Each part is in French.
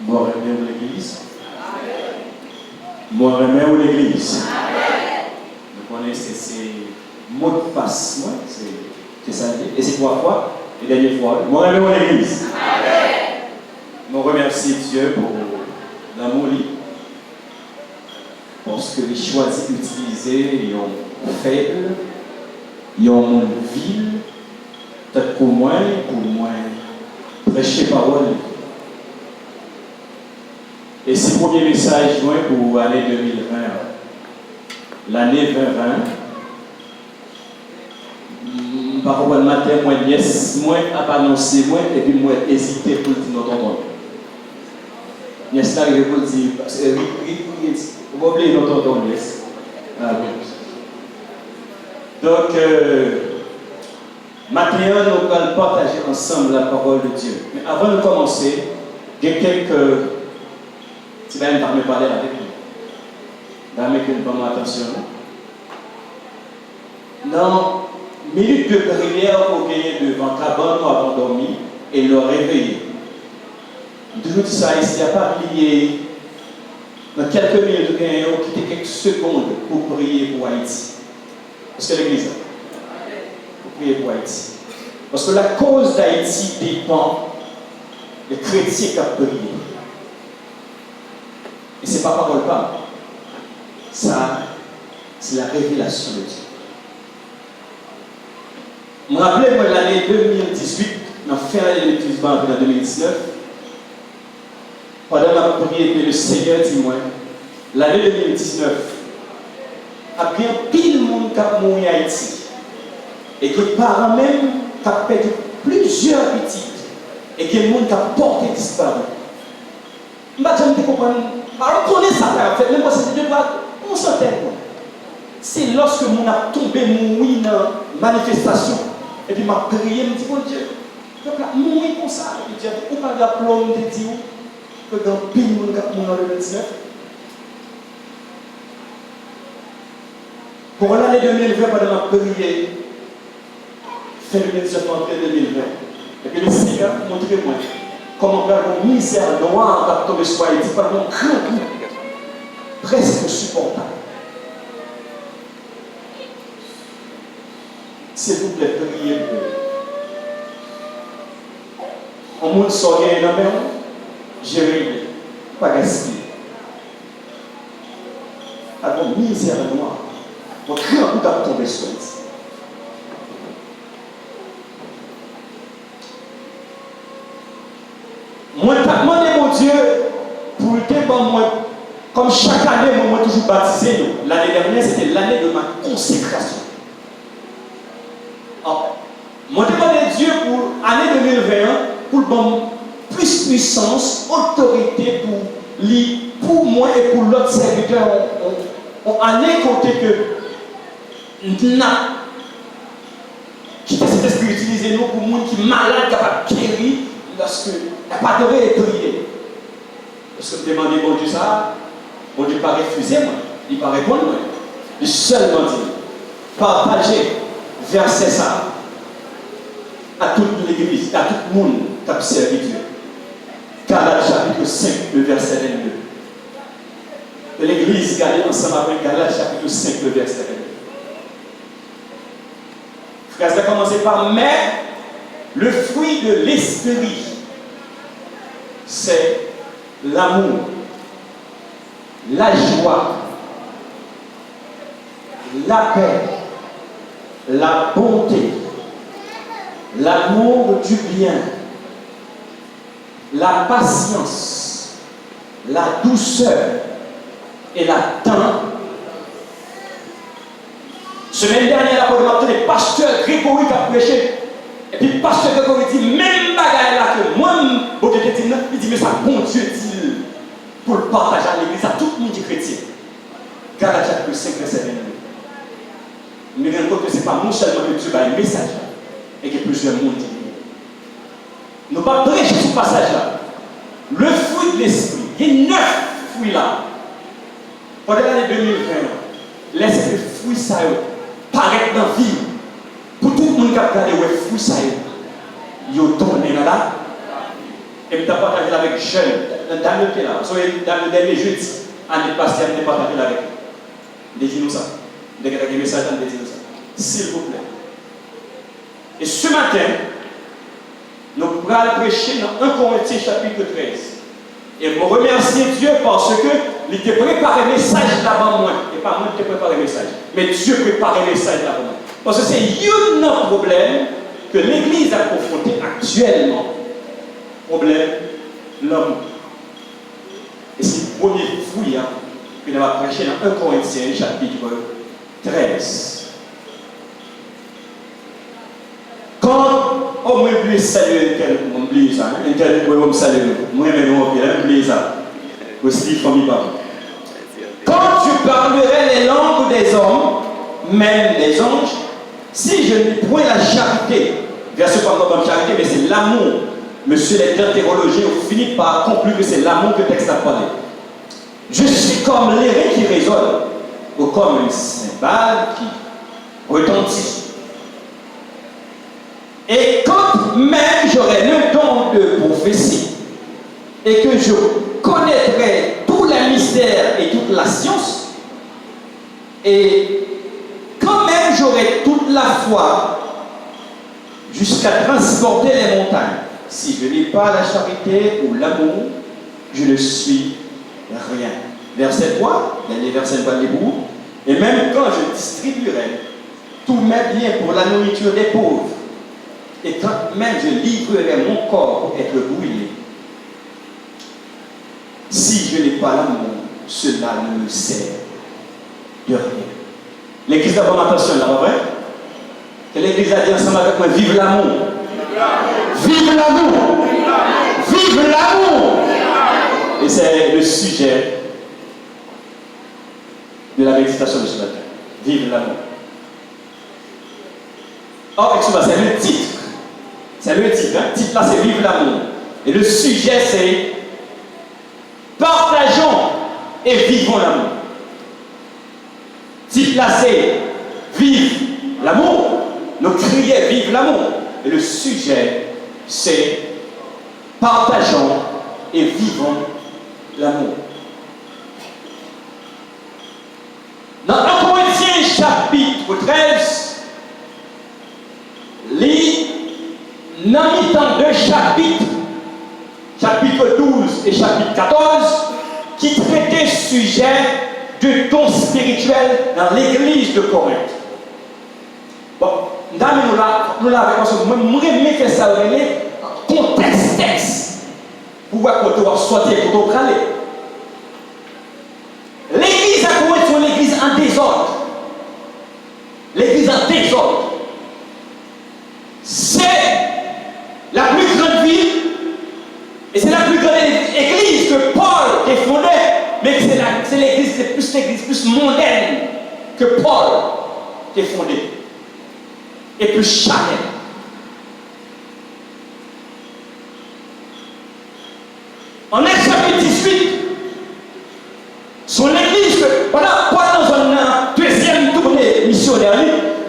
Moi, remets l'église. Moi, remets l'église. Vous connaissez ces mots de passe, c'est ça. Et c'est 3 fois. Et dernière fois, moi, remets l'église. Je remercie Dieu pour l'amour. Parce que les choisis d'utiliser, ils ont faible, ils ont une ville, peut-être pour moi, prêcher parole. Et c'est le premier message moi, pour l'année 2020. L'année 2020, par rapport au matin, moi, nièce, moi, a annoncé, moi, et puis moi, hésité pour dire notre entendre. Nièce, là, il faut dire, parce que, vous oubliez notre entendre, nièce. Ah oui. Donc, maintenant, nous allons partager ensemble la parole de Dieu. Mais avant de commencer, il y a quelques. Si vous allez me parler avec nous, dame que nous prenons attention. Dans minute de prière pour gagner devant cabane, nous avons dormi et le réveiller. Toujours ça, ici, il n'y a pas lié. Dans quelques minutes, nous avons quitté quelques secondes pour prier pour Haïti. Parce que l'église, pour prier pour Haïti. Parce que la cause d'Haïti dépend des chrétiens qui ont prié. Et ce n'est pas parole pas. Ça, c'est la révélation de Dieu. Je me rappelle, moi, l'année 2018, dans fin de l'année 2019, pendant ma prière, le Seigneur dit moi, l'année 2019, il y a pile de monde qui a mouru en Haïti. Et que les parents même qui ont perdu plusieurs petites. Et que les gens qui ont porté disparu. Je ne sais pas comprendre. Alors, on connaît ça, en fait, même si c'est Dieu, on s'entend. C'est lorsque mon a tombé, mouru dans la manifestation, et puis m'a prié, me dit, bon Dieu, donc là, mourir comme ça, et puis Dieu, ou pas de la plombe de Dieu, que dans le pays, mon a mouru en 2019. Pour l'année 2020, pendant ma prière, fin 2019, entrée 2020, et puis le Seigneur montre-moi. Comment faire une misère noire va tomber sur Haïti par un grand coup, presque insupportable. S'il vous plaît, priez pour eux. On monte sur rien dans la main, j'ai réglé, pas gaspillé. Avec une misère noire, un grand coup va tomber sur Haïti. Moi, je demande mon Dieu pour le temps, moi, comme chaque année, moi, toujours baptisé. L'année dernière, c'était l'année de ma consécration. Alors, moi, je demande Dieu pour l'année 2021, pour bon plus puissance, autorité pour moi et pour l'autre serviteur. On allait compter que n'a qui cet esprit utilisé nous pour les gens qui sont malades, capables de guérir. Parce qu'il n'y a pas de prier. Parce que vous demandez, bon Dieu, ça, bon Dieu, pas refuser, moi. Il ne pas répondre, moi. Il seulement dit, partagez verset ça à toute l'église, à tout le monde qui a servi Dieu. Galates chapitre 5, le verset 22. L'église, regardez ensemble avec Galates chapitre 5, le verset 22. Frère, ça a commencé par mais le fruit de l'esprit, c'est l'amour, la joie, la paix, la bonté, l'amour du bien, la patience, la douceur et la tempe. Semaine dernière, la le pasteur Grégory qui a prêché. Et puis le pasteur Grégory dit, même bagaille là que moi, il dit, mais ça, bon Dieu dit, pour le partager à l'église, à tout le monde qui est chrétien. Galates chapitre 5, verset 22. Mais bien compte que ce n'est pas non seulement que Dieu a un message, et que plusieurs mondes disent. Nous ne pas prêcher ce passage-là. Le fruit de l'esprit, il y a 9 fruits là. Pendant l'année 2020, laissez le fruit ça paraître dans la vie. Pour tout le monde qui a regardé les fruits ça, ils ont tourné là. Et je partagé avec jeunes, dans le là, dans le dernier jeudi, année passée, je partagé avec eux. Dis-nous ça. Des messages, dis-nous ça. S'il vous plaît. Et ce matin, nous allons prêcher dans 1 Corinthiens chapitre 13. Et je remercie Dieu parce qu'il t'a préparé le message d'avant moi. Et pas moi qui t'ai préparé le message. Mais Dieu prépare le message d'avant moi. Parce que c'est un problème que l'Église a confronté actuellement. Problème, l'homme. Et c'est le premier fouille que nous allons prêcher dans 1 Corinthiens chapitre 13. Quand on me saluer un tel, on oublie ça, un tel, on me salue, moi-même, on oublie ça. Aussi, famille, quand tu parlerais les langues des hommes, même des anges, si je n'ai point la charité, verset pas comme charité, mais c'est l'amour. Monsieur les grands théologiens ont fini par conclure que c'est l'amour que le texte a parlé. Je suis comme l'airain qui résonne, ou comme un cymbale qui retentit. Et quand même j'aurai le don de prophétie et que je connaîtrai tous les mystères et toute la science, et quand même j'aurai toute la foi jusqu'à transporter les montagnes, si je n'ai pas la charité ou l'amour, je ne suis rien. Verset 3, dernier verset de l'Hébreu. Et même quand je distribuerai tous mes biens pour la nourriture des pauvres, et quand même je livrerai mon corps pour être brûlé, si je n'ai pas l'amour, cela ne me sert de rien. L'église a bonne attention là, pas vrai? Que l'église a dit ensemble avec moi, vive l'amour. Vive l'amour. Vive l'amour. Et c'est le sujet de la méditation de ce matin. Vive l'amour. Oh, excusez-moi, c'est le titre. C'est le titre. Le titre là, c'est Vive l'amour. Et le sujet, c'est partageons et vivons l'amour. Titre là, c'est Vive l'amour. Nous crions Vive l'amour. Et le sujet, c'est partageons et vivons l'amour. Dans 1 Corinthiens chapitre 13, lit dans deux chapitres, chapitre 12 et chapitre 14, qui traitaient sujet de dons spirituels dans l'église de Corinthe. Bon, nous l'avons parce que moi, je fais ça dans le contexte texte. Pour voir quand on va sortir, quand on va aller. L'église à Corinthe, c'est une église en désordre. L'église en désordre. C'est la plus grande ville et c'est la plus grande église que Paul a fondée, mais c'est l'église, c'est plus l'église plus mondaine que Paul a fondée et plus charnelle. En Actes chapitre 18, son église, pendant une deuxième tournée missionnaire,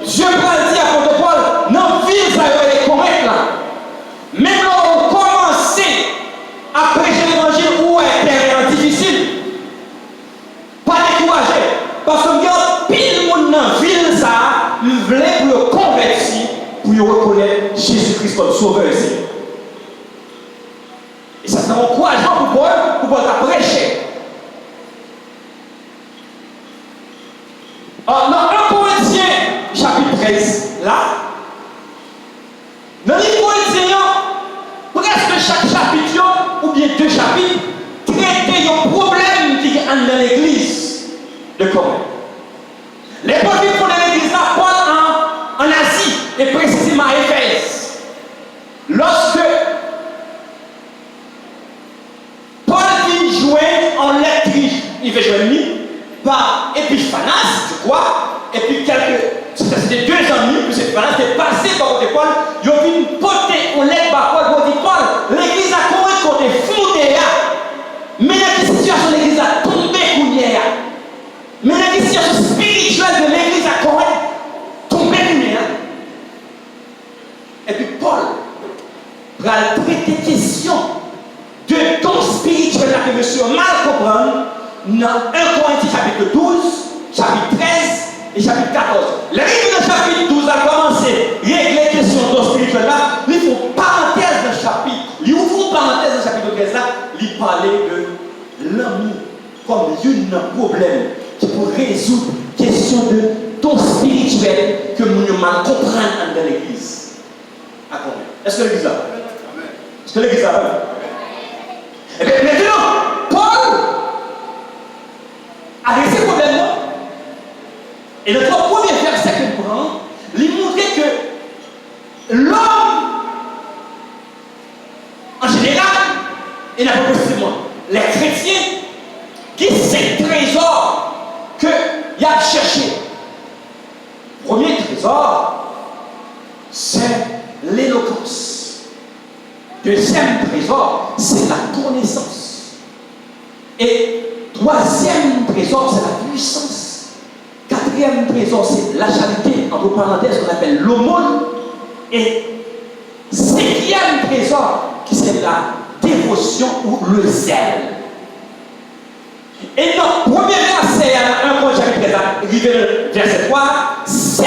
Dieu va dire à Paul, non, ville, ça va être correct là. Même là, on commence à prêcher l'évangile où est terrain difficile. Pas décourager. Parce que regarde, pile monde dans la ville, ça, il voulait pour le convertir, pour le reconnaître Jésus-Christ comme sauveur et Seigneur. Et ça, c'est un encourageant pour Paul prêcher. Alors, dans 1 Corinthiens, chapitre 13, là, dans les Corinthiens, presque chaque chapitre, ou bien 2 chapitres, traiter un problème qui est dans l'église de Corinthe. Les premiers font de l'église là, Paul en Asie, et précisément à Éphèse. Lorsque Paul vient jouer en lettre, il fait jouer lui par Épiphanas, je crois, et puis c'était 2 amis, puis Épiphanas était passé par côté Paul, ils ont vu une potée en lettre par Paul, ils ont dit Paul, l'église a Corinthe quand est fondée, mais la situation de l'église a tombé couillère, mais la situation spirituelle de l'église à Corinthe tombé couillère. Et puis Paul va traiter question que monsieur mal comprendre dans 1 Corinthiens chapitre 12, chapitre 13 et chapitre 14. Le livre de chapitre 12 a commencé à régler les questions d'eau spirituelle là. Il faut parenthèse dans le chapitre. Il ouvre parenthèse dans le chapitre 13 là. Il parlait de l'amour comme un problème qui peut résoudre la question de ton spirituel que nous mal comprendre dans l'église. À combien? Est-ce que l'église là? Est-ce que l'église là? Et bien maintenant, Paul a réglé ce problème-là. Et le premier verset que nous prenons, il montrait que l'homme, en général, et n'a pas possiblement, les chrétiens, qui c'est trésor qu'il a cherché. Premier trésor, c'est l'éloquence. Deuxième trésor, c'est la connaissance. Et troisième trésor, c'est la puissance. Quatrième trésor, c'est la charité, entre parenthèses, qu'on appelle l'aumône. Et cinquième trésor, qui c'est la dévotion ou le zèle. Et donc, premier verset, un point chapitre 13, verset 3, 5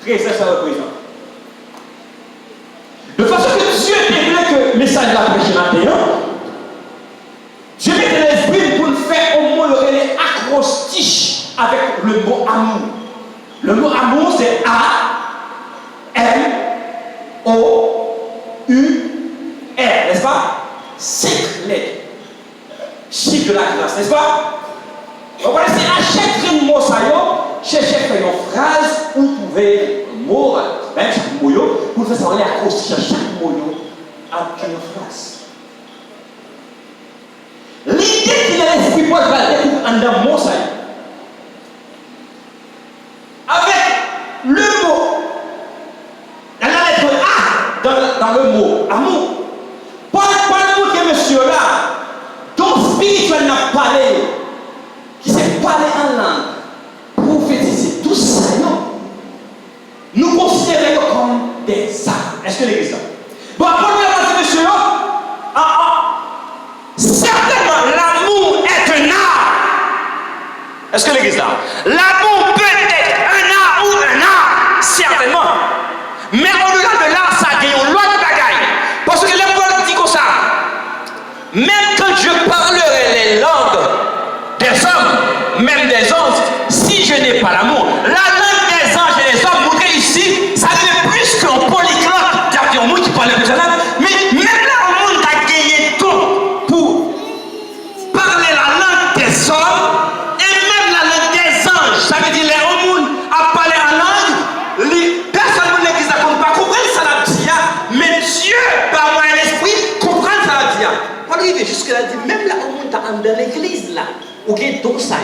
trésors ça représente. De façon que Dieu voulait que le message de la prêche matin, Dieu mettait l'esprit pour nous faire au moins le acrostiche avec le mot amour. Le mot amour, c'est A, M, O, U, R, n'est-ce pas? 5 lettres. Chiffre de la classe, n'est-ce pas? Vous connaissez à chaque mot, ça y est, cherchez à faire une phrase où vous pouvez un mot, même chaque mot, pour faire ça, on est accroché à chaque mot avec une phrase. L'idée qu'il a l'esprit pour va découvrir en un mot, ça y est. Avec le mot, dans la lettre A, dans le mot amour, pas le mot que monsieur là, ton spirituel n'a parlé, qui s'est parlé en langue, prophétiser, tout ça, non. Nous considérons comme des armes. Est-ce que l'église là? Bon, premièrement, monsieur, certainement, l'amour est un art. Est-ce que l'église là? L'amour peut être un art ou un art, certainement. Mais au-delà de l'art, ça gagne l'autre bagaille. Parce que les Paul dit comme ça. Même quand je parlerai les langues des hommes, même des anges, si je n'ai pas l'amour, la langue des anges et des hommes, vous voyez ici, ça fait plus qu'un polyglotte, c'est-à-dire un monde qui parle de la langue, mais même là, le monde a gagné tout pour parler la langue des hommes et même la langue des anges. Ça veut dire les hommes a parlé en langue, les personnes de l'église ne comprennent pas comprendre ça la dia, mais Dieu, par moi et l'esprit, comprend ça la dia. On arrive jusque-là, dit même là, au monde dans l'église, là, ok, donc ça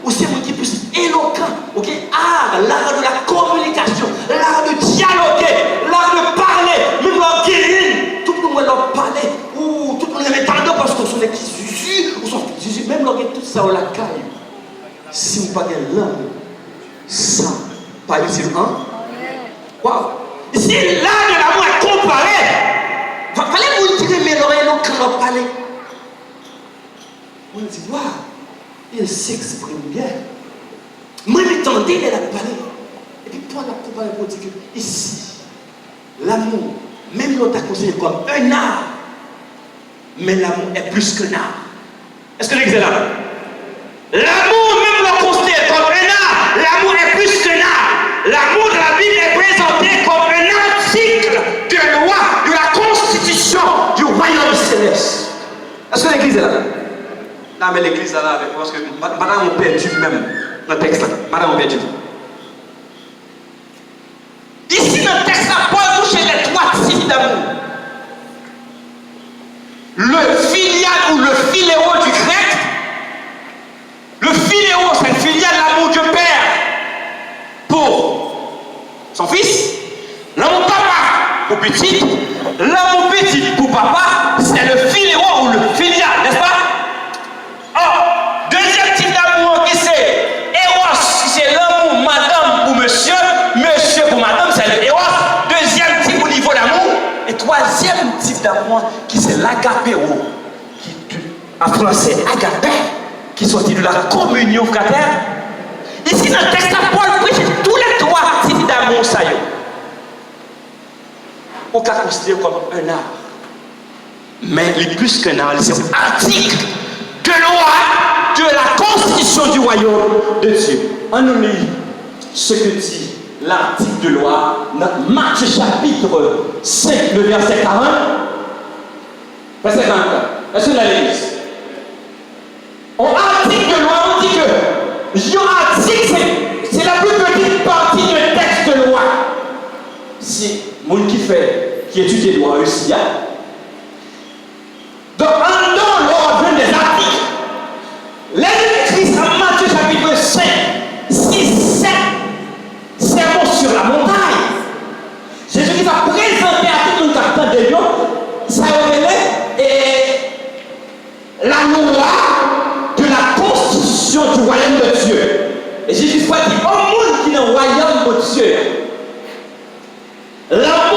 ou c'est un qui plus éloquent, ok, l'art de la communication, l'art de dialoguer, l'art de parler, même l'art de guérir, tout le monde leur parler, ou tout le monde les tendre parce qu'on sont des Jésus, ou sont Jésus, même l'art de tout ça, on la caille. Si vous parlez langue, ça, pas utile, hein? Waouh! Si l'art de l'amour est comparé, fallait-vous dire, mais l'oreille, non, quand on parle, on dit, waouh! Il s'exprime bien. Moi, je m'attendais à la parler. Et puis, toi, on a parlé pour dire que ici, l'amour, même l'on t'a considéré comme un art, mais l'amour est plus qu'un art. Est-ce que l'église est là? L'amour, même l'on considère comme un art, l'amour est plus qu'un art. L'amour de la Bible est présenté comme un article de loi de la constitution du royaume céleste. Est-ce que l'église est là? Non, mais l'église est là avec moi parce que madame on perdu même dans le texte là. Madame on perdu. Ici dans le texte là, Paul touche les 3 types d'amour. Le filial ou le philéo du grec. Le philéo, c'est le filial l'amour du père pour son fils. L'amour papa pour petit. L'amour petit pour papa, c'est le philéo ou le filial, n'est-ce pas? Oh, deuxième type d'amour qui c'est Eros, c'est l'amour madame pour monsieur, monsieur pour madame, c'est le Eros. Deuxième type au niveau d'amour. Et troisième type d'amour qui c'est l'agapéo. en français, agape, qui sortit de la communion fraternelle. Ici, dans le texte, Paul prêche tous les trois types d'amour. On peut considérer comme un art. Mais il est plus qu'un art, c'est un article de loi de la constitution du royaume de Dieu. On nous lit ce que dit l'article de loi dans Matthieu chapitre 5, le verset 40. Verset 44. Est-ce que vous l'avez lu? En article de loi, on dit que l'article, c'est la plus petite partie du texte de loi. Si mon qui étudie les lois aussi, donc, en dehors l'ordre des articles, l'Église en Matthieu chapitre 5, 6, 7, sermon sur la montagne. Jésus-Christ a présenté à tout le monde de Dieu, ça révélait la loi de la constitution du royaume de Dieu. Et Jésus-Christ dit, au monde qui est dans le royaume de Dieu, l'amour